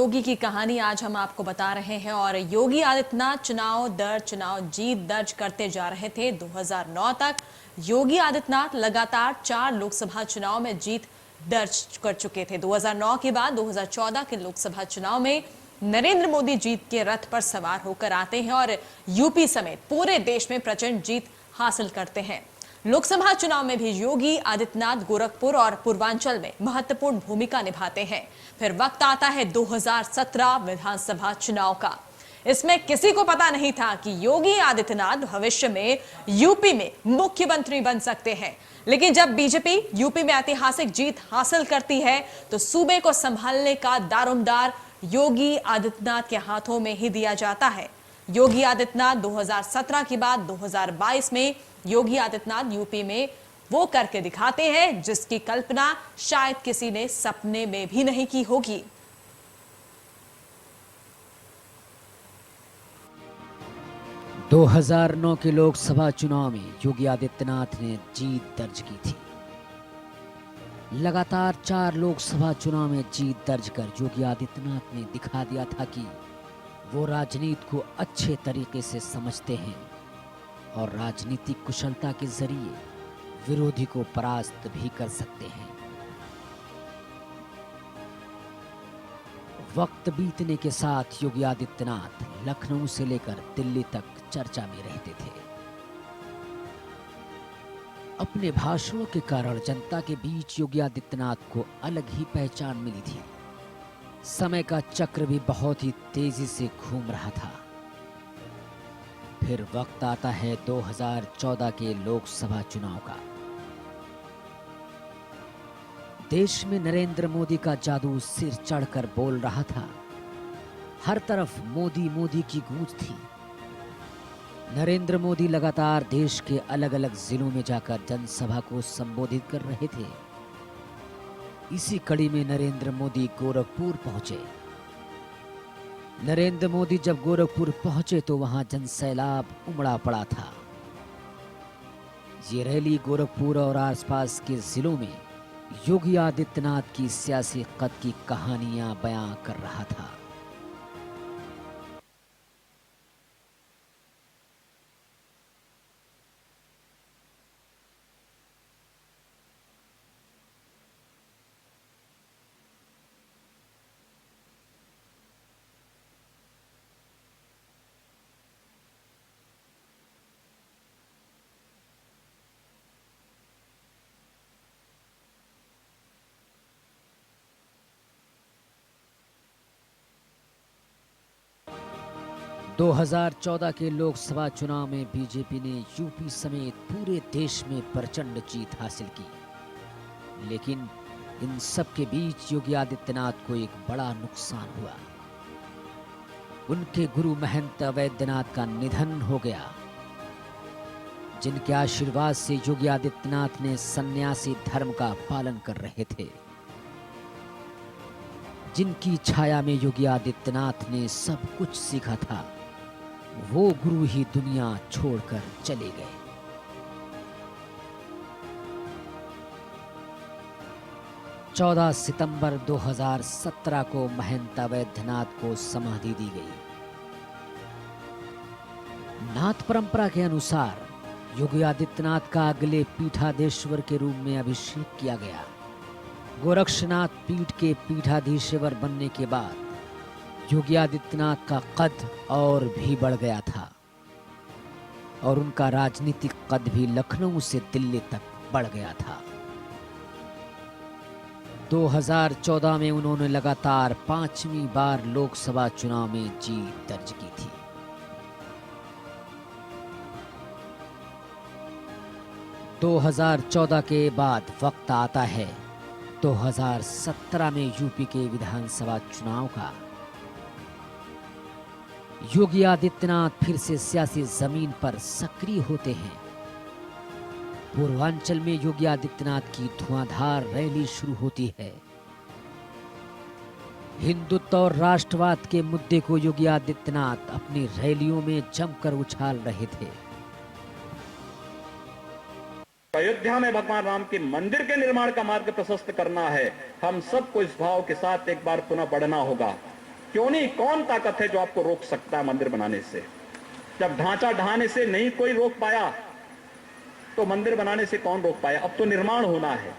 योगी की कहानी आज हम आपको बता रहे हैं। और योगी आदित्यनाथ चुनाव जीत दर्ज करते जा रहे थे। 2009 तक योगी आदित्यनाथ लगातार 4 लोकसभा चुनाव में जीत दर्ज कर चुके थे। 2009 के बाद 2014 के लोकसभा चुनाव में नरेंद्र मोदी जीत के रथ पर सवार होकर आते हैं और यूपी समेत पूरे देश में प्रचंड जीत हासिल करते हैं। लोकसभा चुनाव में भी योगी आदित्यनाथ गोरखपुर और पूर्वांचल में महत्वपूर्ण भूमिका निभाते हैं। फिर वक्त आता है 2017 विधानसभा चुनाव का। इसमें किसी को पता नहीं था कि योगी आदित्यनाथ भविष्य में यूपी में मुख्यमंत्री बन सकते हैं। लेकिन जब बीजेपी यूपी में ऐतिहासिक जीत हासिल करती है तो सूबे को संभालने का दारोमदार योगी आदित्यनाथ के हाथों में ही दिया जाता है। योगी आदित्यनाथ 2017 के बाद 2022 में योगी आदित्यनाथ यूपी में वो करके दिखाते हैं जिसकी कल्पना शायद किसी ने सपने में भी नहीं की होगी। दो 2009 के लोकसभा चुनाव में योगी आदित्यनाथ ने जीत दर्ज की थी। लगातार 4 लोकसभा चुनाव में जीत दर्ज कर योगी आदित्यनाथ ने दिखा दिया था कि वो राजनीति को अच्छे तरीके से समझते हैं और राजनीतिक कुशलता के जरिए विरोधी को परास्त भी कर सकते हैं। वक्त बीतने के साथ योगी आदित्यनाथ लखनऊ से लेकर दिल्ली तक चर्चा में रहते थे। अपने भाषणों के कारण जनता के बीच योगी आदित्यनाथ को अलग ही पहचान मिली थी। समय का चक्र भी बहुत ही तेजी से घूम रहा था। फिर वक्त आता है 2014 के लोकसभा चुनाव का। देश में नरेंद्र मोदी का जादू सिर चढ़कर बोल रहा था। हर तरफ मोदी मोदी की गूंज थी। नरेंद्र मोदी लगातार देश के अलग अलग जिलों में जाकर जनसभा को संबोधित कर रहे थे। इसी कड़ी में नरेंद्र मोदी गोरखपुर पहुंचे। नरेंद्र मोदी जब गोरखपुर पहुंचे तो वहां जनसैलाब उमड़ा पड़ा था। ये रैली गोरखपुर और आसपास के जिलों में योगी आदित्यनाथ की सियासी कद की कहानियां बयां कर रहा था। दो 2014 के लोकसभा चुनाव में बीजेपी ने यूपी समेत पूरे देश में प्रचंड जीत हासिल की। लेकिन इन सब के बीच योगी आदित्यनाथ को एक बड़ा नुकसान हुआ। उनके गुरु महंत वैद्यनाथ का निधन हो गया, जिनके आशीर्वाद से योगी आदित्यनाथ ने सन्यासी धर्म का पालन कर रहे थे। जिनकी छाया में योगी आदित्यनाथ ने सब कुछ सीखा था, वो गुरु ही दुनिया छोड़कर चले गए। चौदह सितंबर 2017 को महंत वैद्यनाथ को समाधि दी गई। नाथ परंपरा के अनुसार योगी आदित्यनाथ का अगले पीठाधीश्वर के रूप में अभिषेक किया गया। गोरक्षनाथ पीठ के पीठाधीश्वर बनने के बाद योगी आदित्यनाथ का कद और भी बढ़ गया था और उनका राजनीतिक कद भी लखनऊ से दिल्ली तक बढ़ गया था। 2014 में उन्होंने लगातार 5वीं बार लोकसभा चुनाव में जीत दर्ज की थी। दो 2014 के बाद वक्त आता है 2017 में यूपी के विधानसभा चुनाव का। योगी आदित्यनाथ फिर से सियासी जमीन पर सक्रिय होते हैं। पूर्वांचल में योगी आदित्यनाथ की धुआंधार रैली शुरू होती है। हिंदुत्व और राष्ट्रवाद के मुद्दे को योगी आदित्यनाथ अपनी रैलियों में जमकर उछाल रहे थे। अयोध्या में भगवान राम के मंदिर के निर्माण का मार्ग प्रशस्त करना है। हम सबको इस भाव के साथ एक बार पुनः बढ़ना होगा। क्यों नहीं? कौन ताकत है जो आपको रोक सकता है मंदिर बनाने से? जब ढांचा ढाने से नहीं कोई रोक पाया तो मंदिर बनाने से कौन रोक पाया? अब तो निर्माण होना है।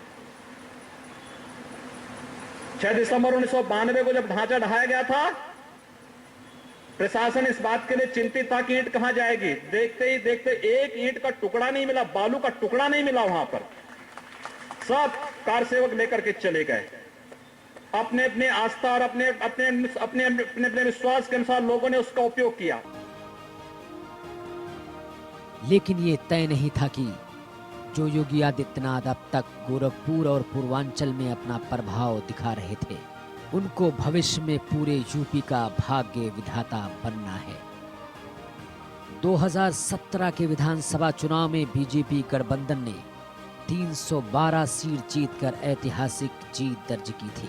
6 दिसंबर 1992 को जब ढांचा ढाया गया था, प्रशासन इस बात के लिए चिंतित था कि ईंट कहां जाएगी। देखते ही देखते एक ईंट का टुकड़ा नहीं मिला, बालू का टुकड़ा नहीं मिला। वहां पर सब कार सेवक लेकर के चले गए। अपने अपने आस्था और अपने अपने अपने अपने अपने विश्वास के अनुसार लोगों ने उसका उपयोग किया। लेकिन ये तय नहीं था कि जो योगी आदित्यनाथ अब तक गोरखपुर और पूर्वांचल में अपना प्रभाव दिखा रहे थे, उनको भविष्य में पूरे यूपी का भाग्य विधाता बनना है। 2017 के विधानसभा चुनाव में बीजेपी गठबंधन ने 312 सीट जीतकर ऐतिहासिक जीत दर्ज की थी।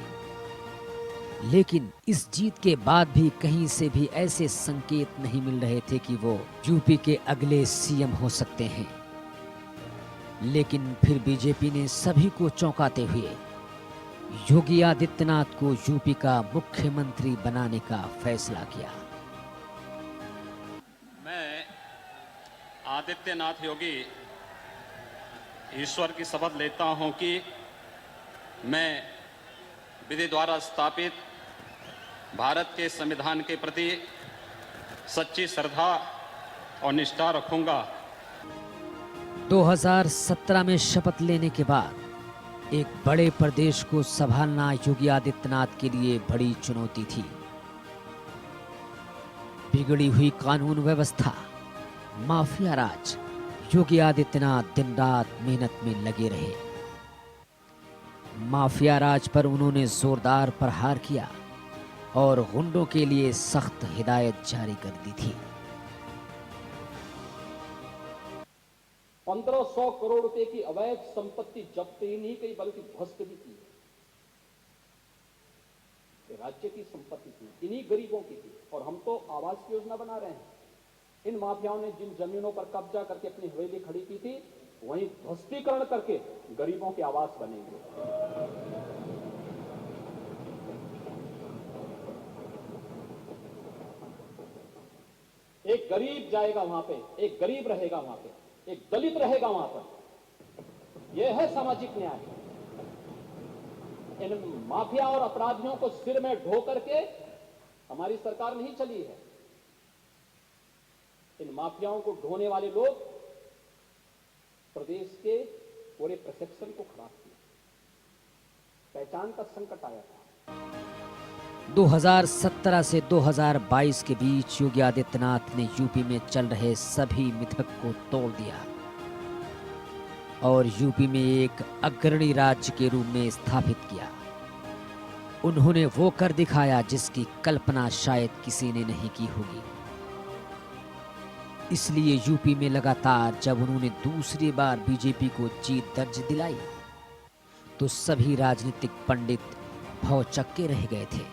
लेकिन इस जीत के बाद भी कहीं से भी ऐसे संकेत नहीं मिल रहे थे कि वो यूपी के अगले सीएम हो सकते हैं। लेकिन फिर बीजेपी ने सभी को चौंकाते हुए योगी आदित्यनाथ को यूपी का मुख्यमंत्री बनाने का फैसला किया। मैं आदित्यनाथ योगी ईश्वर की शपथ लेता हूं कि मैं विधि द्वारा स्थापित भारत के संविधान के प्रति सच्ची श्रद्धा और निष्ठा रखूंगा। 2017 में शपथ लेने के बाद एक बड़े प्रदेश को संभालना योगी आदित्यनाथ के लिए बड़ी चुनौती थी। बिगड़ी हुई कानून व्यवस्था, माफिया राज, योगी आदित्यनाथ दिन रात मेहनत में लगे रहे। माफिया राज पर उन्होंने जोरदार प्रहार किया और गुंडों के लिए सख्त हिदायत जारी कर दी थी। 1500 करोड़ रुपए की अवैध संपत्ति जब्त ही नहीं की बल्कि ध्वस्त भी की। ये राज्य की संपत्ति थी, इन्हीं गरीबों की थी। और हम तो आवास की योजना बना रहे हैं। इन माफियाओं ने जिन जमीनों पर कब्जा करके अपनी हवेली खड़ी की थी, वहीं ध्वस्तीकरण करके गरीबों के आवास बनेंगे। एक गरीब जाएगा वहां पे, एक गरीब रहेगा वहां पे, एक दलित रहेगा वहां पर। यह है सामाजिक न्याय। इन माफिया और अपराधियों को सिर में ढो करके हमारी सरकार नहीं चली है। इन माफियाओं को ढोने वाले लोग प्रदेश के पूरे परसेप्शन को खराब किया। पहचान का संकट आया था। 2017 से 2022 के बीच योगी आदित्यनाथ ने यूपी में चल रहे सभी मिथक को तोड़ दिया और यूपी में एक अग्रणी राज्य के रूप में स्थापित किया। उन्होंने वो कर दिखाया जिसकी कल्पना शायद किसी ने नहीं की होगी। इसलिए यूपी में लगातार जब उन्होंने दूसरी बार बीजेपी को जीत दर्ज दिलाई तो सभी राजनीतिक पंडित भौचक्के रह गए थे।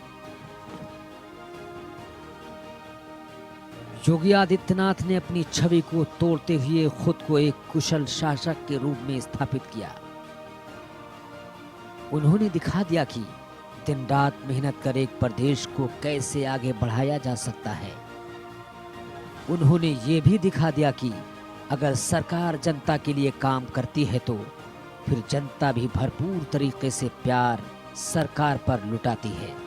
योगी आदित्यनाथ ने अपनी छवि को तोड़ते हुए खुद को एक कुशल शासक के रूप में स्थापित किया। उन्होंने दिखा दिया कि दिन रात मेहनत कर एक प्रदेश को कैसे आगे बढ़ाया जा सकता है। उन्होंने ये भी दिखा दिया कि अगर सरकार जनता के लिए काम करती है तो फिर जनता भी भरपूर तरीके से प्यार सरकार पर लुटाती है।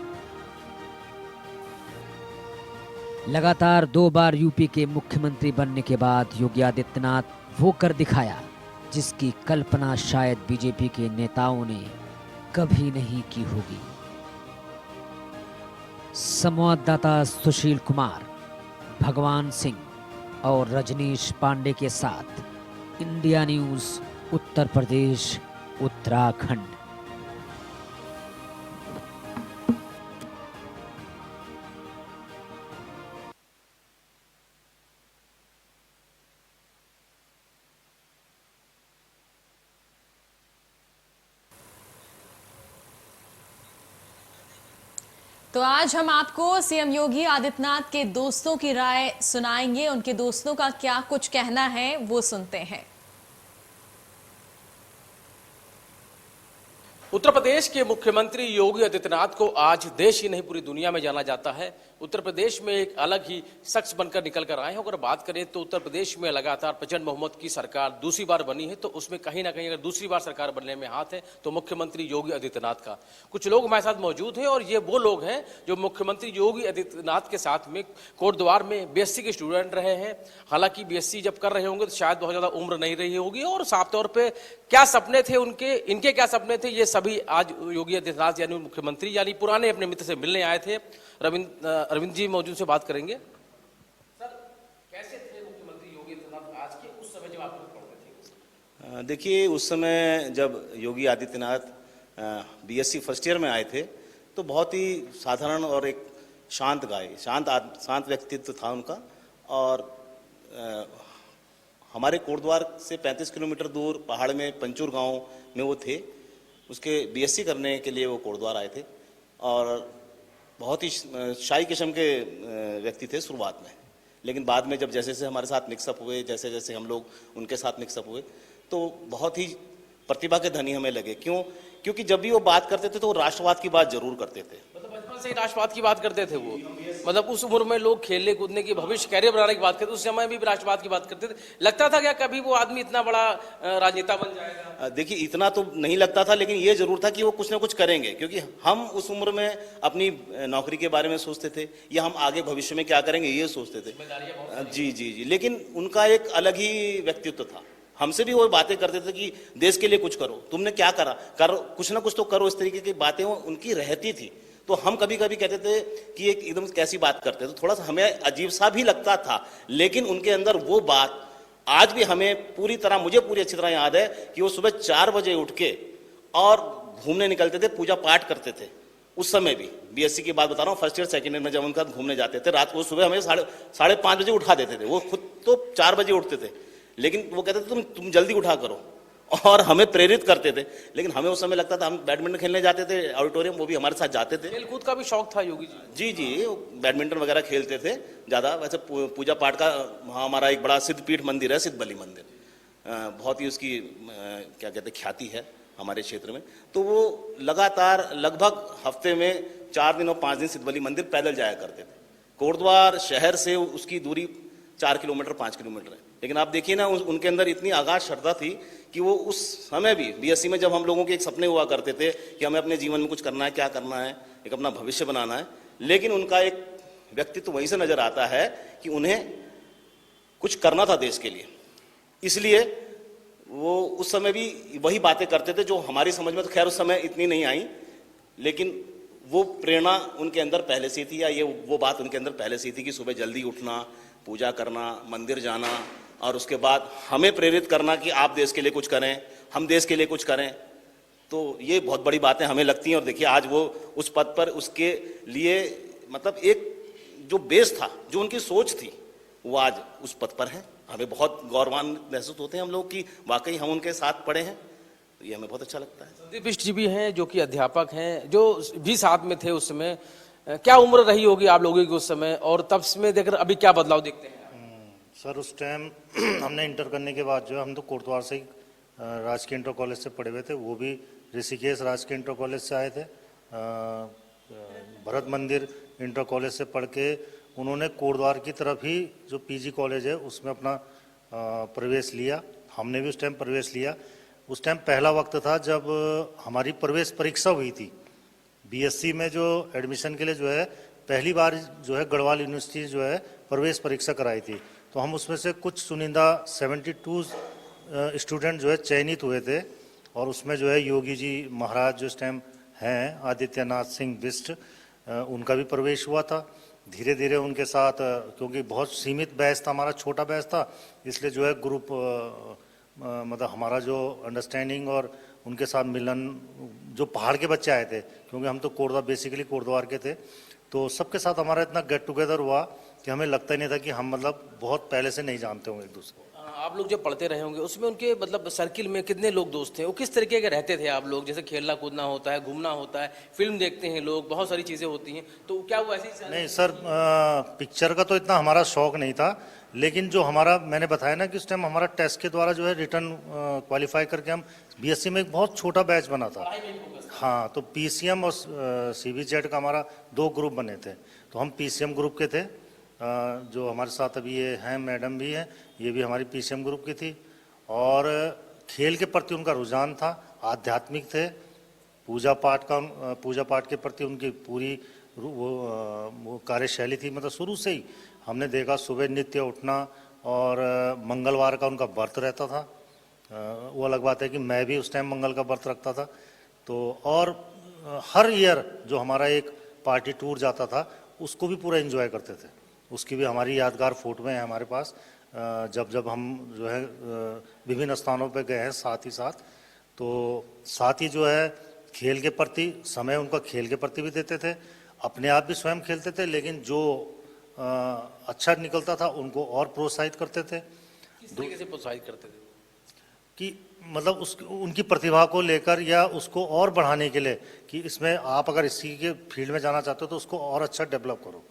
लगातार 2 बार यूपी के मुख्यमंत्री बनने के बाद योगी आदित्यनाथ वो कर दिखाया जिसकी कल्पना शायद बीजेपी के नेताओं ने कभी नहीं की होगी। संवाददाता सुशील कुमार, भगवान सिंह और रजनीश पांडे के साथ इंडिया न्यूज, उत्तर प्रदेश, उत्तराखंड। तो आज हम आपको सीएम योगी आदित्यनाथ के दोस्तों की राय सुनाएंगे। उनके दोस्तों का क्या कुछ कहना है वो सुनते हैं। उत्तर प्रदेश के मुख्यमंत्री योगी आदित्यनाथ को आज देश ही नहीं पूरी दुनिया में जाना जाता है। उत्तर प्रदेश में एक अलग ही शख्स बनकर निकल कर आए हैं। अगर बात करें तो उत्तर प्रदेश में लगातार प्रचंड बहुमत की सरकार दूसरी बार बनी है, तो उसमें कहीं ना कहीं अगर दूसरी बार सरकार बनने में हाथ है तो मुख्यमंत्री योगी आदित्यनाथ का। कुछ लोग हमारे साथ मौजूद हैं और ये वो लोग हैं जो मुख्यमंत्री योगी आदित्यनाथ के साथ में कोटद्वार में बीएससी के स्टूडेंट रहे हैं। हालांकि बीएससी जब कर रहे होंगे तो शायद बहुत ज्यादा उम्र नहीं रही होगी, और साफ तौर पर क्या सपने थे इनके क्या सपने थे, ये सभी आज योगी आदित्यनाथ यानी मुख्यमंत्री यानी पुराने अपने मित्र से मिलने आए थे। अरविंद जी मौजूद से बात करेंगे। सर, कैसे थे मुख्यमंत्री योगी आदित्यनाथ आज के उस समय जब आप लोग पढ़ते थे? देखिए, उस समय जब Yogi Adityanath BSc first year में आए थे तो बहुत ही साधारण और एक शांत व्यक्तित्व था उनका। और हमारे कोटद्वार से 35 किलोमीटर दूर पहाड़ में पंचूर गांव में वो थे। उसके बीएससी करने के लिए वो कोटद्वार आए थे और बहुत ही शाही किस्म के व्यक्ति थे शुरुआत में, लेकिन बाद में जब जैसे जैसे हमारे साथ मिक्सअप हुए, जैसे जैसे हम लोग उनके साथ मिक्सअप हुए, तो बहुत ही प्रतिभा के धनी हमें लगे। क्योंकि जब भी वो बात करते थे तो वो राष्ट्रवाद की बात जरूर करते थे। मतलब बचपन से ही राष्ट्रवाद की बात करते थे वो। मतलब उस उम्र में लोग खेलने कूदने की, भविष्य कैरियर बनाने की बात करते, उस समय भी राष्ट्रवाद की बात करते थे। लगता था क्या कभी वो आदमी इतना बड़ा राजनेता बन जाएगा? देखिए, इतना तो नहीं लगता था, लेकिन ये जरूर था कि वो कुछ ना कुछ करेंगे, क्योंकि हम उस उम्र में अपनी नौकरी के बारे में सोचते थे या हम आगे भविष्य में क्या करेंगे ये सोचते थे। जी। लेकिन उनका एक अलग ही व्यक्तित्व था। हमसे भी वो बातें करते थे कि देश के लिए कुछ करो, तुमने क्या करो, कुछ ना कुछ तो करो। इस तरीके की बातें उनकी रहती थी। तो हम कभी कभी कहते थे कि एक एकदम कैसी बात करते, तो थोड़ा सा हमें अजीब सा भी लगता था, लेकिन उनके अंदर वो बात आज भी हमें मुझे पूरी अच्छी तरह याद है कि वो सुबह 4 बजे उठ के और घूमने निकलते थे, पूजा पाठ करते थे। उस समय भी बीएससी की बात बता रहा हूँ, फर्स्ट ईयर सेकंड ईयर में जब उनका घूमने जाते थे, रात को सुबह हमें 5:30 बजे उठा देते थे। वो खुद तो 4 बजे उठते थे, लेकिन वो कहते थे तुम जल्दी उठा करो, और हमें प्रेरित करते थे। लेकिन हमें उस समय लगता था, हम बैडमिंटन खेलने जाते थे ऑडिटोरियम, वो भी हमारे साथ जाते थे। खेलकूद का भी शौक था योगी जी? जी, बैडमिंटन वगैरह खेलते थे ज़्यादा। वैसे पूजा पाठ का वहाँ हमारा एक बड़ा सिद्धपीठ मंदिर है, सिद्ध बलि मंदिर, बहुत ही उसकी क्या कहते हैं ख्याति है हमारे क्षेत्र में। तो वो लगातार लगभग हफ्ते में 4 दिन और 5 दिन सिद्ध बलि मंदिर पैदल जाया करते थे। कोटद्वार शहर से उसकी दूरी 4 किलोमीटर 5 किलोमीटर है, लेकिन आप देखिए ना, उनके अंदर इतनी आगाध श्रद्धा थी कि वो उस समय भी बीएससी में जब हम लोगों के एक सपने हुआ करते थे कि हमें अपने जीवन में कुछ करना है, क्या करना है, एक अपना भविष्य बनाना है, लेकिन उनका एक व्यक्तित्व वहीं से नजर आता है कि उन्हें कुछ करना था देश के लिए। इसलिए वो उस समय भी वही बातें करते थे जो हमारी समझ में तो खैर उस समय इतनी नहीं आई, लेकिन वो प्रेरणा उनके अंदर पहले से थी, या ये वो बात उनके अंदर पहले से थी कि सुबह जल्दी उठना, पूजा करना, मंदिर जाना, और उसके बाद हमें प्रेरित करना कि आप देश के लिए कुछ करें, हम देश के लिए कुछ करें। तो ये बहुत बड़ी बातें हमें लगती हैं। और देखिए, आज वो उस पद पर, उसके लिए मतलब एक जो बेस था, जो उनकी सोच थी, वो आज उस पद पर है। हमें बहुत गौरवान्वित महसूस होते हैं हम लोग कि वाकई हम उनके साथ पढ़े हैं। तो ये हमें बहुत अच्छा लगता है। संदीप बिष्ट जी भी हैं जो कि अध्यापक हैं, जो भी साथ में थे उस समय। क्या उम्र रही होगी आप लोगों की उस समय, और तब में देखकर अभी क्या बदलाव देखते हैं? सर, उस टाइम हमने इंटर करने के बाद जो हम तो कोटद्वार से ही राजकीय इंटर कॉलेज से पढ़े हुए थे, वो भी ऋषिकेश राजकीय इंटर कॉलेज से आए थे। भरत मंदिर इंटर कॉलेज से पढ़ के उन्होंने कोटद्वार की तरफ ही जो पीजी कॉलेज है उसमें अपना प्रवेश लिया। हमने भी उस टाइम प्रवेश लिया। उस टाइम पहला वक्त था जब हमारी प्रवेश परीक्षा हुई थी बीएससी में, जो एडमिशन के लिए जो है पहली बार जो है गढ़वाल यूनिवर्सिटी जो है प्रवेश परीक्षा कराई थी। तो हम उसमें से कुछ चुनिंदा 72 स्टूडेंट जो है चयनित हुए थे, और उसमें जो है योगी जी महाराज जो इस टाइम हैं आदित्यनाथ सिंह बिष्ट, उनका भी प्रवेश हुआ था। धीरे धीरे उनके साथ, क्योंकि बहुत सीमित बैच था, हमारा छोटा बैच था, इसलिए जो है ग्रुप मतलब हमारा जो अंडरस्टैंडिंग और उनके साथ मिलन, जो पहाड़ के बच्चे आए थे, क्योंकि हम तो बेसिकली कोटद्वार के थे, तो सबके साथ हमारा इतना गेट टुगेदर हुआ कि हमें लगता ही नहीं था कि हम मतलब बहुत पहले से नहीं जानते होंगे एक दूसरे को। आप लोग जब पढ़ते रहे होंगे उसमें उनके मतलब सर्किल में कितने लोग दोस्त थे, वो किस तरीके के रहते थे आप लोग? जैसे खेलना कूदना होता है, घूमना होता है, फिल्म देखते हैं लोग, बहुत सारी चीज़ें होती हैं, तो क्या वो ऐसी? नहीं सर, पिक्चर का तो इतना हमारा शौक नहीं था, लेकिन जो हमारा, मैंने बताया ना कि उस टाइम हमारा टेस्ट के द्वारा जो है रिटर्न क्वालिफाई करके हम बीएससी में एक बहुत छोटा बैच बना था। हाँ, तो पीसीएम और सीबीजेड का हमारा 2 ग्रुप बने थे। तो हम पीसीएम ग्रुप के थे, जो हमारे साथ अभी ये हैं मैडम भी हैं, ये भी हमारी पीसीएम ग्रुप की थी। और खेल के प्रति उनका रुझान था, आध्यात्मिक थे, पूजा पाठ के प्रति उनकी पूरी वो कार्यशैली थी। मतलब शुरू से ही हमने देखा सुबह नित्य उठना, और मंगलवार का उनका व्रत रहता था। वो अलग बात है कि मैं भी उस टाइम मंगल का व्रत रखता था। तो और हर ईयर जो हमारा एक पार्टी टूर जाता था उसको भी पूरा एंजॉय करते थे। उसकी भी हमारी यादगार फोटोएं हैं हमारे पास, जब जब हम जो है विभिन्न स्थानों पे गए हैं साथ ही साथ। तो साथ ही जो है खेल के प्रति समय उनका खेल के प्रति भी देते थे, अपने आप भी स्वयं खेलते थे, लेकिन जो अच्छा निकलता था उनको और प्रोत्साहित करते थे। किस तरीके से प्रोत्साहित करते थे? कि मतलब उनकी प्रतिभा को लेकर या उसको और बढ़ाने के लिए कि इसमें आप अगर इसी के फील्ड में जाना चाहते हो तो उसको और अच्छा डेवलप करो।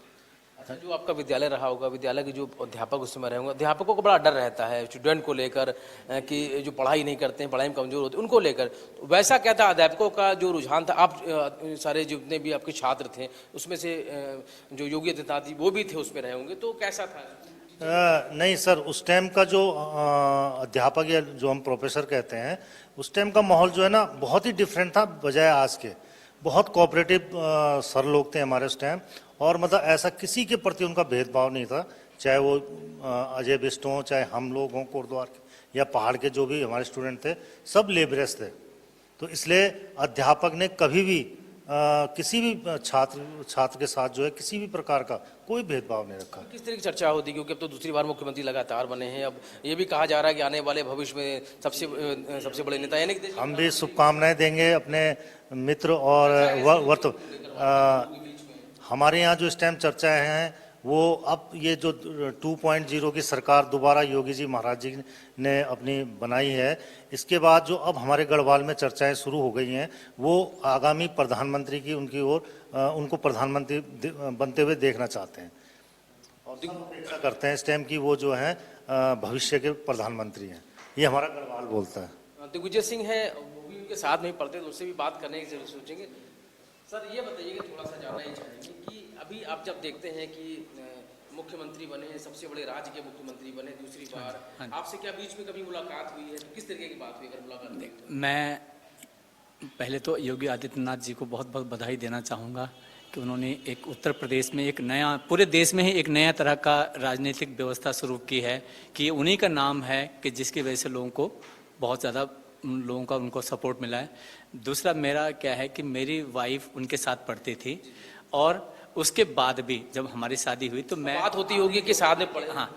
अच्छा, जो आपका विद्यालय रहा होगा, विद्यालय के जो अध्यापक उस समय रहे होंगे, अध्यापकों को बड़ा डर रहता है स्टूडेंट को लेकर कि जो पढ़ाई नहीं करते हैं, पढ़ाई में कमजोर होते हैं, उनको लेकर तो वैसा क्या था अध्यापकों का जो रुझान था? आप सारे जितने भी आपके छात्र थे उसमें से जो योगी आदित्यनाथ जी वो भी थे उसमें रहे होंगे, तो कैसा था? नहीं सर, उस टाइम का जो अध्यापक या जो हम प्रोफेसर कहते हैं, उस टाइम का माहौल जो है ना बहुत ही डिफरेंट था बजाय आज के। बहुत कोऑपरेटिव सर लोग थे हमारे उस टाइम, और मतलब ऐसा किसी के प्रति उनका भेदभाव नहीं था, चाहे वो अजय बिष्ट हों, चाहे हम लोग हों कोटद्वार के या पहाड़ के जो भी हमारे स्टूडेंट थे, सब लेबरस थे। तो इसलिए अध्यापक ने कभी भी किसी भी छात्र के साथ जो है किसी भी प्रकार का कोई भेदभाव नहीं रखा। किस तरह की चर्चा होती, क्योंकि अब तो दूसरी बार मुख्यमंत्री लगातार बने हैं, अब ये भी कहा जा रहा है कि आने वाले भविष्य में सबसे बड़े नेता, यानी कि हम भी शुभकामनाएं देंगे अपने मित्र और हमारे यहाँ जो इस टाइम चर्चाएं हैं वो अब ये जो 2.0 की सरकार दोबारा योगी जी महाराज जी ने अपनी बनाई है, इसके बाद जो अब हमारे गढ़वाल में चर्चाएं शुरू हो गई हैं, वो आगामी प्रधानमंत्री की उनकी ओर उनको प्रधानमंत्री बनते हुए देखना चाहते हैं और अपेक्षा करते हैं इस टाइम की वो जो है भविष्य के प्रधानमंत्री हैं। ये हमारा गढ़वाल बोलता है। दिग्विजय सिंह है, वो भी उनके साथ में पढ़ते, तो उससे भी बात करने की जरूर सोचेंगे। सर ये बताइए, थोड़ा सा जानना ही चाहेंगे कि अभी आप जब देखते हैं कि मुख्यमंत्री बने हैं, सबसे बड़े राज्य के मुख्यमंत्री बने दूसरी बार, आपसे क्या बीच में कभी मुलाकात हुई है? किस तरीके की बात हुई अगर मुलाकात? मैं पहले तो योगी आदित्यनाथ जी को बहुत बहुत बधाई देना चाहूँगा कि उन्होंने एक उत्तर प्रदेश में एक नया, पूरे देश में ही एक नया तरह का राजनीतिक व्यवस्था शुरू की है कि उन्हीं का नाम है कि जिसकी वजह से लोगों को बहुत ज़्यादा लोगों का उनको सपोर्ट मिला है। दूसरा मेरा क्या है कि मेरी वाइफ उनके साथ पढ़ती थी, और उसके बाद भी जब हमारी शादी हुई तो मैं, बात होती होगी कि साथ में पढ़े। हाँ,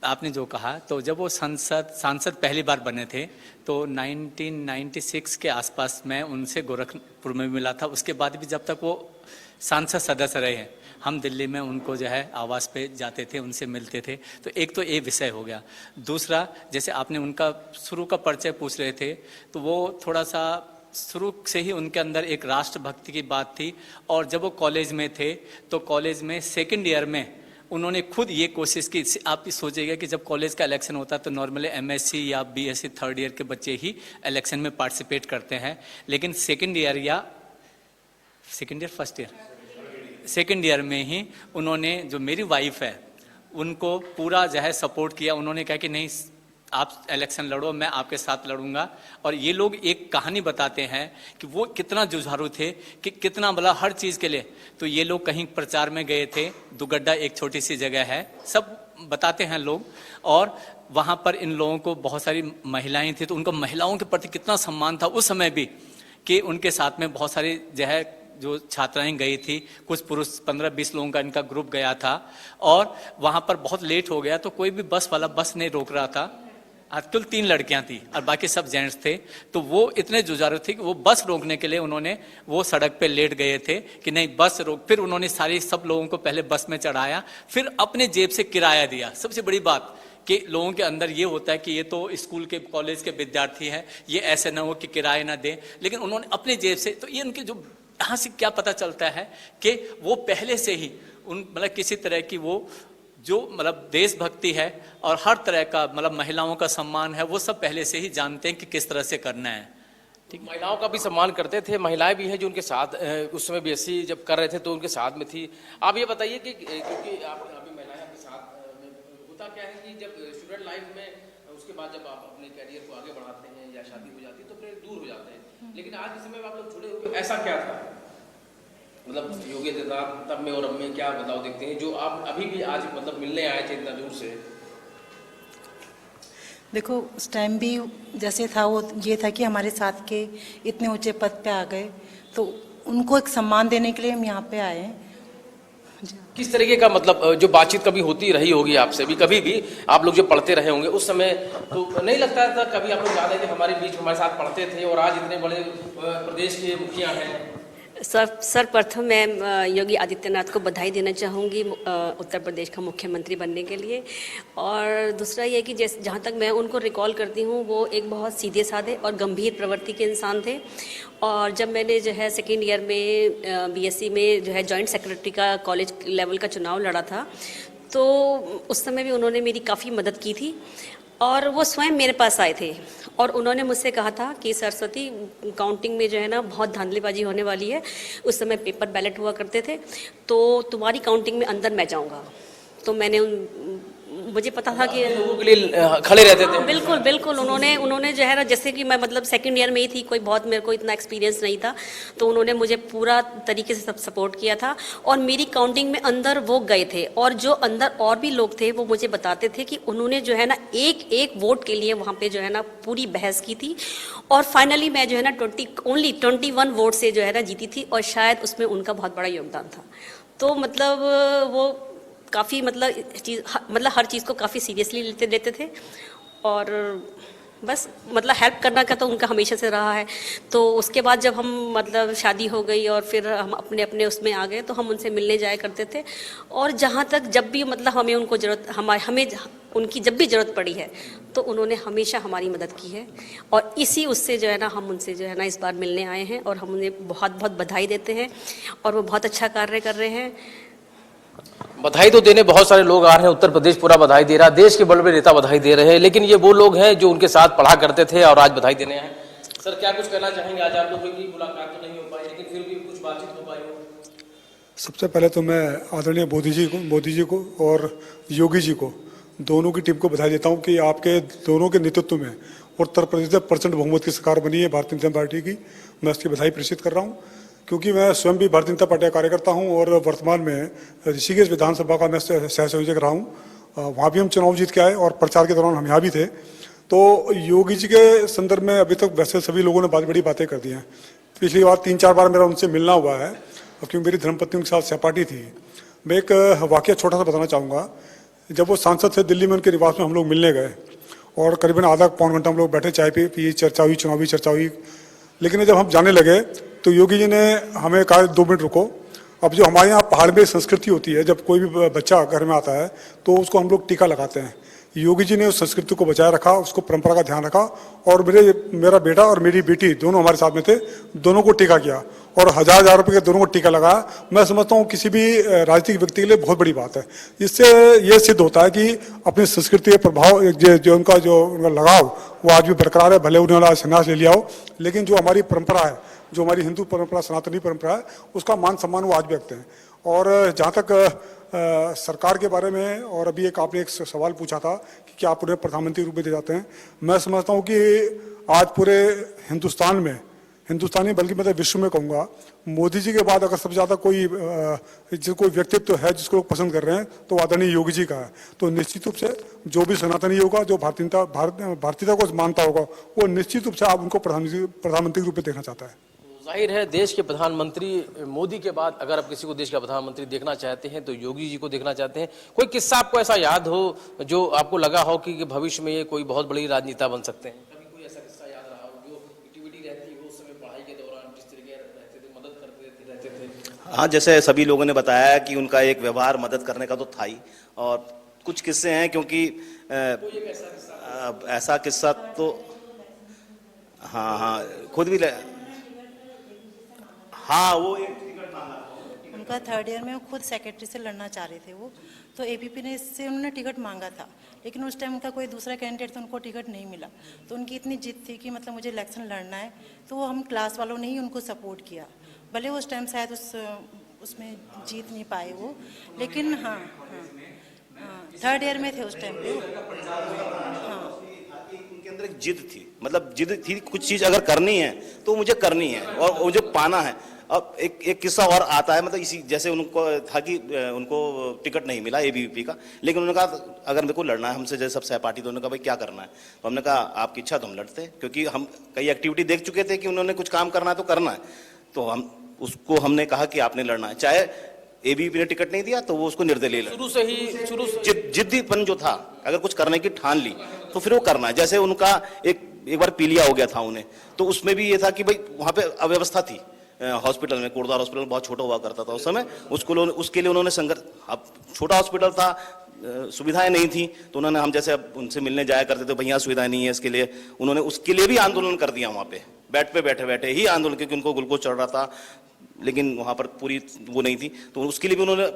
आपने जो कहा, तो जब वो सांसद पहली बार बने थे तो 1996 के आसपास मैं उनसे गोरखपुर में मिला था। उसके बाद भी जब तक वो सांसद सदस्य रहे हैं, हम दिल्ली में उनको जो है आवास पे जाते थे, उनसे मिलते थे। तो एक तो ये विषय हो गया। दूसरा, जैसे आपने उनका शुरू का परिचय पूछ रहे थे, तो वो थोड़ा सा शुरू से ही उनके अंदर एक राष्ट्रभक्ति की बात थी। और जब वो कॉलेज में थे तो कॉलेज में सेकेंड ईयर में उन्होंने खुद ये कोशिश की। आप सोचिएगा कि जब कॉलेज का इलेक्शन होता है तो नॉर्मली एमएससी या बीएससी थर्ड ईयर के बच्चे ही इलेक्शन में पार्टिसिपेट करते हैं, लेकिन सेकेंड ईयर में ही उन्होंने, जो मेरी वाइफ है, उनको पूरा जो है सपोर्ट किया। उन्होंने कहा कि नहीं, आप इलेक्शन लड़ो, मैं आपके साथ लड़ूंगा। और ये लोग एक कहानी बताते हैं कि वो कितना जुझारू थे, कि कितना मतलब हर चीज़ के लिए। तो ये लोग कहीं प्रचार में गए थे, दुगड्डा एक छोटी सी जगह है, सब बताते हैं लोग, और वहाँ पर इन लोगों को बहुत सारी महिलाएं थी, तो उनको महिलाओं के प्रति कितना सम्मान था उस समय भी, कि उनके साथ में बहुत सारी जो है जो छात्राएं गई थी, कुछ पुरुष 15-20 लोगों का इनका ग्रुप गया था। और वहाँ पर बहुत लेट हो गया तो कोई भी बस वाला बस नहीं रोक रहा था। केवल 3 लड़कियां थी और बाकी सब जेंट्स थे। तो वो इतने जुझारू थे कि वो बस रोकने के लिए उन्होंने वो सड़क पे लेट गए थे कि नहीं बस रोक। फिर उन्होंने सब लोगों को पहले बस में चढ़ाया, फिर अपने जेब से किराया दिया। सबसे बड़ी बात कि लोगों के अंदर ये होता है कि ये तो स्कूल के कॉलेज के विद्यार्थी हैं, ये ऐसे ना हो कि किराए ना दें, लेकिन उन्होंने अपने जेब से, तो ये उनके जो यहाँ से क्या पता चलता है कि वो पहले से ही उन मतलब किसी तरह की वो जो मतलब देशभक्ति है और हर तरह का मतलब महिलाओं का सम्मान है, वो सब पहले से ही जानते हैं कि किस तरह से करना है। ठीक, महिलाओं का भी सम्मान करते थे, महिलाएं भी हैं जो उनके साथ उस समय बीएससी जब कर रहे थे तो उनके साथ में थी। आप ये बताइए कि क्योंकि आप अभी महिलाएं आपके साथ में, होता क्या है कि जब स्टूडेंट लाइफ में उसके बाद जब आप अपने कैरियर को आगे बढ़ाते हैं या शादी हो जाती है तो फिर दूर हो जाते हैं, लेकिन आज के समय में आप लोग जुड़े हुए, ऐसा क्या था मतलब योगी आदित्यनाथ तब में और अब में क्या बदलाव देखते हैं जो आप अभी भी आज मतलब मिलने आए थे इतना दूर से? देखो उस टाइम भी जैसे था वो ये था कि हमारे साथ के इतने ऊंचे पद पे आ गए, तो उनको एक सम्मान देने के लिए हम यहाँ पे आए हैं। किस तरीके का मतलब जो बातचीत कभी होती रही होगी आपसे भी, कभी भी आप लोग जो पढ़ते रहे होंगे उस समय, तो नहीं लगता था कभी आप लोग याद है कि हमारे बीच हमारे साथ पढ़ते थे और आज इतने बड़े प्रदेश के मुखिया हैं? सर्वप्रथम मैं योगी आदित्यनाथ को बधाई देना चाहूँगी उत्तर प्रदेश का मुख्यमंत्री बनने के लिए। और दूसरा ये कि जैसे जहाँ तक मैं उनको रिकॉल करती हूँ, वो एक बहुत सीधे साधे और गंभीर प्रवृत्ति के इंसान थे। और जब मैंने जो है सेकेंड ईयर में बीएससी में जो है जॉइंट सेक्रेटरी का कॉलेज लेवल का चुनाव लड़ा था, तो उस समय भी उन्होंने मेरी काफ़ी मदद की थी। और वो स्वयं मेरे पास आए थे और उन्होंने मुझसे कहा था कि सरस्वती, काउंटिंग में जो है ना बहुत धांधलीबाजी होने वाली है। उस समय पेपर बैलेट हुआ करते थे, तो तुम्हारी काउंटिंग में अंदर मैं जाऊंगा। तो मैंने मुझे पता था कि लोगों के लिए खड़े रहते थे। बिल्कुल बिल्कुल, उन्होंने जो है ना, जैसे कि मैं मतलब सेकंड ईयर में ही थी, कोई बहुत मेरे को इतना एक्सपीरियंस नहीं था, तो उन्होंने मुझे पूरा तरीके से सब सपोर्ट किया था। और मेरी काउंटिंग में अंदर वो गए थे, और जो अंदर और भी लोग थे वो मुझे बताते थे कि उन्होंने जो है ना एक एक वोट के लिए वहाँ पे जो है ना पूरी बहस की थी। और फाइनली मैं जो है ना ओनली 21 वोट से जो है ना जीती थी, और शायद उसमें उनका बहुत बड़ा योगदान था। तो मतलब वो काफ़ी मतलब हर चीज़ को काफ़ी सीरियसली लेते थे। और बस मतलब हेल्प करना का तो उनका हमेशा से रहा है। तो उसके बाद जब हम मतलब शादी हो गई और फिर हम अपने अपने उसमें आ गए, तो हम उनसे मिलने जाया करते थे। और जहाँ तक जब भी मतलब हमें उनको हमें उनकी जब भी ज़रूरत पड़ी है, तो उन्होंने हमेशा हमारी मदद की है। और इसी उससे जो है ना हम उनसे जो है ना इस बार मिलने आए हैं, और हम उन्हें बहुत बहुत बधाई देते हैं। और वो बहुत अच्छा कार्य कर रहे हैं। बधाई तो देने बहुत सारे लोग आ रहे हैं, उत्तर प्रदेश पूरा बधाई दे रहा है, देश के बड़े बड़े नेता बधाई दे रहे हैं, लेकिन ये वो लोग हैं जो उनके साथ पढ़ा करते थे और आज बधाई देने हैं। सर क्या कुछ कहना चाहेंगे? आज आप लोगों की मुलाकात तो नहीं हो पाई, लेकिन फिर भी कुछ बातचीत हो पाई हो। सबसे पहले तो मैं आदरणीय मोदी जी को और योगी जी को, दोनों की टीम को बधाई देता हूँ कि आपके दोनों के नेतृत्व में उत्तर प्रदेश में प्रचंड बहुमत की सरकार बनी है भारतीय जनता पार्टी की। मैं उसकी बधाई प्रेषित कर रहा हूँ, क्योंकि मैं स्वयं भी भारतीय जनता पार्टी का कार्यकर्ता हूं और वर्तमान में ऋषिकेश विधानसभा का मैं सह संयोजक रहा हूं। वहाँ भी हम चुनाव जीत के आए और प्रचार के दौरान हम यहाँ भी थे। तो योगी जी के संदर्भ में अभी तक वैसे सभी लोगों ने बड़ी बातें कर दी हैं। पिछली बार 3-4 बार मेरा उनसे मिलना हुआ है, क्योंकि मेरी धर्मपत्नी उनके साथ सहपाठी थी। मैं एक वाकया छोटा सा बताना चाहूँगा। जब वो सांसद थे, दिल्ली में उनके निवास में हम लोग मिलने गए और करीबन आधा पौन घंटा हम लोग बैठे, चाय पी, चर्चा हुई, चुनावी चर्चा हुई। लेकिन जब हम जाने लगे तो योगी जी ने हमें कहा 2 मिनट रुको। अब जो हमारे यहाँ पहाड़ में संस्कृति होती है, जब कोई भी बच्चा घर में आता है तो उसको हम लोग टीका लगाते हैं। योगी जी ने उस संस्कृति को बचाए रखा, उसको परंपरा का ध्यान रखा, और मेरा बेटा और मेरी बेटी दोनों हमारे साथ में थे, दोनों को टीका किया और 1000 रुपये के दोनों को टीका लगाया। मैं समझता हूँ किसी भी राजनीतिक व्यक्ति के लिए बहुत बड़ी बात है। इससे ये सिद्ध होता है कि अपनी संस्कृति के प्रभाव जो उनका लगाव वो आज भी बरकरार है, भले उन्होंने आज संन्यास ले लिया हो, लेकिन जो हमारी परंपरा है, जो हमारी हिंदू परंपरा, सनातनी परंपरा है, उसका मान सम्मान वो आज भी रखते हैं। और जहाँ तक सरकार के बारे में, और अभी आपने एक सवाल पूछा था कि क्या आप उन्हें प्रधानमंत्री रूप में दे जाते हैं, मैं समझता हूँ कि आज पूरे हिंदुस्तान में, हिंदुस्तानी बल्कि मैं विश्व में कहूँगा, मोदी जी के बाद अगर सबसे ज़्यादा कोई व्यक्तित्व है जिसको लोग पसंद कर रहे हैं, तो आदरणीय योगी जी का है। तो निश्चित रूप से जो भी सनातनी होगा, जो भारतीयता को मानता होगा, वो निश्चित रूप से आप उनको प्रधानमंत्री रूप में देखना चाहता है। जाहिर है देश के प्रधानमंत्री मोदी के बाद अगर आप किसी को देश का प्रधानमंत्री देखना चाहते हैं तो योगी जी को देखना चाहते हैं। कोई किस्सा आपको ऐसा याद हो जो आपको लगा हो कि भविष्य में ये कोई बहुत बड़ी राजनेता बन सकते हैं? कभी कोई ऐसा किस्सा याद रहा हो जो एक्टिविटी रहती है उस समय पढ़ाई के दौरान जिस तरीके रहते थे, मदद करते रहते थे? हाँ, जैसे सभी लोगों ने बताया कि उनका एक व्यवहार मदद करने का तो था ही, और कुछ किस्से हैं, क्योंकि ऐसा किस्सा तो हाँ खुद भी हाँ वो उनका थर्ड ईयर में वो खुद सेक्रेटरी से लड़ना चाह रहे थे वो, तो एबीपी ने इससे उन्होंने टिकट मांगा था, लेकिन उस टाइम उनका कोई दूसरा कैंडिडेट तो उनको टिकट नहीं मिला। तो उनकी इतनी जिद थी कि मतलब मुझे इलेक्शन लड़ना है, तो वो हम क्लास वालों ने ही उनको सपोर्ट किया। भले उस टाइम शायद उसमें जीत नहीं पाए वो, लेकिन हाँ थर्ड ईयर में थे उस टाइम पे। हाँ उनके अंदर एक जिद थी, मतलब जिद थी, कुछ चीज अगर करनी है तो मुझे करनी है और मुझे पाना है। अब एक किस्सा और आता है, मतलब इसी जैसे उनको था कि उनको टिकट नहीं मिला एबीवीपी का, लेकिन उन्होंने कहा अगर मेरे को लड़ना है हमसे जैसे सब सहपाठी, तो उन्होंने कहा भाई क्या करना है, तो हमने कहा आपकी इच्छा, तो हम लड़ते हैं, क्योंकि हम कई एक्टिविटी देख चुके थे कि उन्होंने कुछ काम करना है तो करना है। तो हमने कहा कि आपने लड़ना है, चाहे एबीवीपी ने टिकट नहीं दिया तो वो उसको निर्दलीय शुरू से जिद्दीपन जो था, अगर कुछ करने की ठान ली तो फिर वो करना है। जैसे उनका एक बार पीलिया हो गया था उन्हें, तो उसमें भी ये था कि भाई वहां पे अव्यवस्था थी हॉस्पिटल में, कोटद्वार हॉस्पिटल बहुत छोटा हुआ करता था उस समय, उसके लिए उन्होंने संघर्ष, अब छोटा हॉस्पिटल था, सुविधाएं नहीं थी, तो उन्होंने, हम जैसे अब उनसे मिलने जाया करते थे, भैया सुविधाएं नहीं है इसके लिए, उन्होंने उसके लिए भी आंदोलन कर दिया वहां पे, बेड पे बैठे बैठे ही आंदोलन, क्योंकि उनको ग्लूकोज चढ़ रहा था, लेकिन वहां पर पूरी वो नहीं थी, तो उसके लिए भी उन्होंने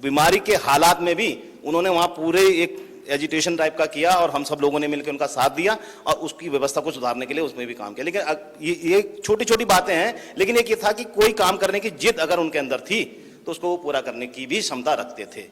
बीमारी के हालात में भी उन्होंने वहां पूरे एक एजिटेशन टाइप का किया और हम सब लोगों ने मिलकर उनका साथ दिया और उसकी व्यवस्था को सुधारने के लिए उसमें भी काम किया। लेकिन ये छोटी छोटी बातें हैं, लेकिन एक ये था कि कोई काम करने की जिद अगर उनके अंदर थी तो उसको वो पूरा करने की भी क्षमता रखते थे।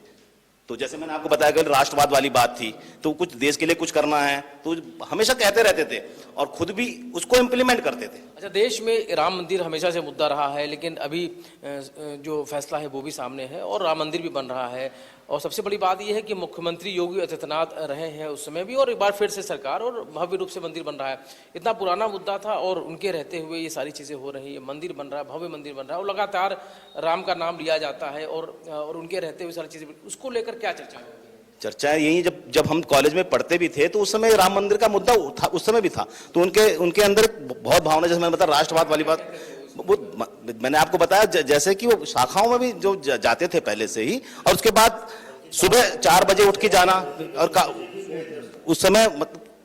तो जैसे मैंने आपको बताया कि राष्ट्रवाद वाली बात थी, तो कुछ देश के लिए कुछ करना है तो हमेशा कहते रहते थे और खुद भी उसको इम्प्लीमेंट करते थे। अच्छा, देश में राम मंदिर हमेशा से मुद्दा रहा है, लेकिन अभी जो फैसला है वो भी सामने है और राम मंदिर भी बन रहा है, और सबसे बड़ी बात यह है कि मुख्यमंत्री योगी आदित्यनाथ रहे हैं उस समय भी, और एक बार फिर से सरकार, और भव्य रूप से मंदिर बन रहा है। इतना पुराना मुद्दा था और उनके रहते हुए ये सारी चीज़ें हो रही है, मंदिर बन रहा है, भव्य मंदिर बन रहा है और लगातार राम का नाम लिया जाता है और उनके रहते हुए सारी चीज़ें, उसको लेकर क्या चर्चा है? चर्चा यही, जब हम कॉलेज में पढ़ते भी थे तो उस समय राम मंदिर का मुद्दा था, उस समय भी था, तो उनके अंदर बहुत भावना, जैसे मैंने बताया राष्ट्रवाद वाली बात, वो मैंने आपको बताया जैसे कि वो शाखाओं में भी जो जाते थे पहले से ही, और उसके बाद सुबह 4 बजे उठ के जाना और उस समय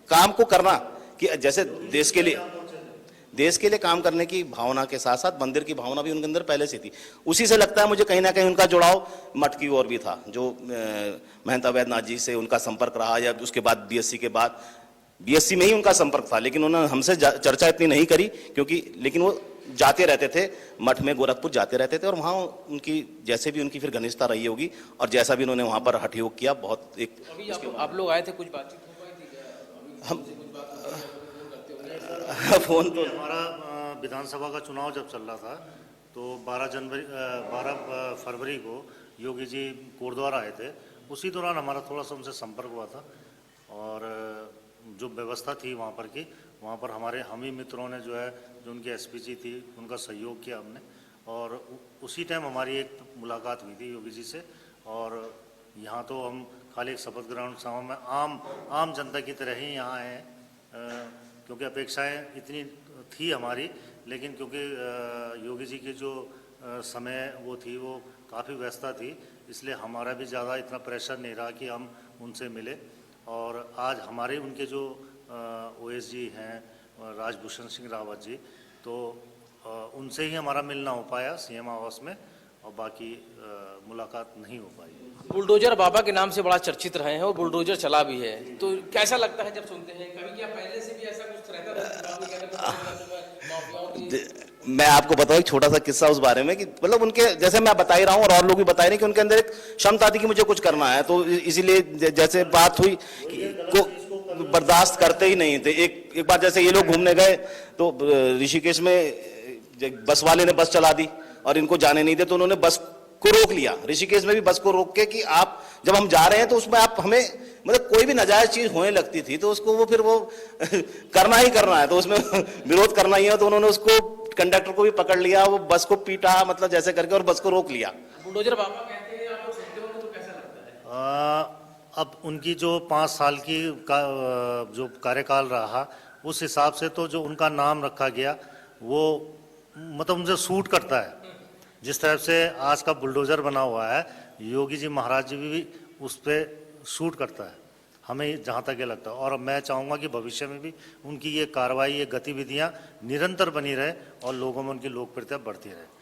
काम को करना, कि जैसे देश के लिए काम करने की भावना के साथ साथ मंदिर की भावना भी उनके अंदर पहले से थी। उसी से लगता है मुझे कहीं ना कहीं उनका जुड़ाव मठ की ओर भी था, जो महंता वैद्यनाथ जी से उनका संपर्क रहा, या उसके बाद बीएससी के बाद, बीएससी में ही उनका संपर्क था, लेकिन उन्होंने हमसे चर्चा इतनी नहीं करी, क्योंकि लेकिन वो जाते रहते थे मठ में, गोरखपुर जाते रहते थे, और वहाँ उनकी जैसे भी उनकी फिर घनिष्ठता रही होगी और जैसा भी उन्होंने वहाँ पर हठ योग किया, बहुत एक आप लोग आए थे, कुछ बातचीत हो पाई थी? हम फोन तो हमारा विधानसभा का चुनाव जब चल रहा था तो 12 फरवरी को योगी जी कोटद्वार आए थे, उसी दौरान हमारा थोड़ा सा उनसे संपर्क हुआ था, और जो व्यवस्था थी वहाँ पर की, वहाँ पर हम ही मित्रों ने जो है, जो उनकी एसपीजी थी, उनका सहयोग किया हमने, और उसी टाइम हमारी एक मुलाकात हुई थी योगी जी से। और यहाँ तो हम खाली एक शपथ ग्रहण सभा में आम जनता की तरह ही यहाँ आए हैं, क्योंकि अपेक्षाएं इतनी थी हमारी, लेकिन क्योंकि योगी जी की जो समय वो थी वो काफ़ी व्यस्तता थी, इसलिए हमारा भी ज़्यादा इतना प्रेशर नहीं रहा कि हम उनसे मिले। और आज हमारे उनके जो ओएस जी हैं राजभूषण सिंह रावत जी, तो उनसे ही हमारा मिलना हो पाया सीएम आवास में, और बाकी मुलाकात नहीं हो पाई। बुलडोजर बाबा के नाम से बड़ा चर्चित रहे हैं और बुलडोजर चला भी है, तो कैसा लगता है जब सुनते हैं? कभी क्या पहले से भी ऐसा कुछ रहता था? मैं आपको बताऊं एक छोटा सा किस्सा उस बारे में, कि मतलब उनके, जैसे मैं बता ही रहा हूँ और लोग भी बता रहे हैं, कि उनके अंदर एक क्षमता थी कि मुझे कुछ करना है, तो इसीलिए जैसे बात हुई को बर्दाश्त करते ही नहीं थे। एक बार जैसे ये लोग घूमने गए तो ऋषिकेश में बस वाले ने बस चला दी और इनको जाने नहीं दे, तो उन्होंने बस को रोक लिया, ऋषिकेश में भी बस को रोक के, कि आप जब हम जा रहे हैं तो उसमें आप हमें, मतलब कोई भी नाजायज चीज होने लगती थी तो उसको वो फिर वो करना ही करना है, तो उसमें विरोध करना ही है, तो उन्होंने उसको कंडक्टर को भी पकड़ लिया, वो बस को पीटा, मतलब जैसे करके, और बस को रोक लिया। बुलडोजर बाबा कहते हैं, आप लोग सुनते हो तो कैसा लगता है? अब उनकी जो 5 साल की जो कार्यकाल रहा, उस हिसाब से तो जो उनका नाम रखा गया वो मतलब मुझे सूट करता है। जिस तरह से आज का बुलडोजर बना हुआ है, योगी जी महाराज जी भी उस पर सूट करता है, हमें जहाँ तक ये लगता है। और मैं चाहूँगा कि भविष्य में भी उनकी ये कार्रवाई, ये गतिविधियाँ निरंतर बनी रहे और लोगों में उनकी लोकप्रियता बढ़ती रहे।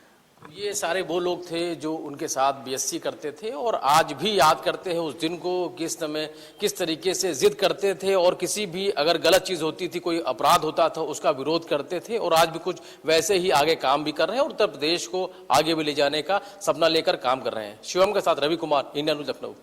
ये सारे वो लोग थे जो उनके साथ बीएससी करते थे और आज भी याद करते हैं उस दिन को, किस समय किस तरीके से जिद करते थे और किसी भी अगर गलत चीज़ होती थी, कोई अपराध होता था, उसका विरोध करते थे और आज भी कुछ वैसे ही आगे काम भी कर रहे हैं और उत्तर प्रदेश को आगे भी ले जाने का सपना लेकर काम कर रहे हैं। शिवम के साथ रवि कुमार, इंडिया न्यूज़ लखनऊ।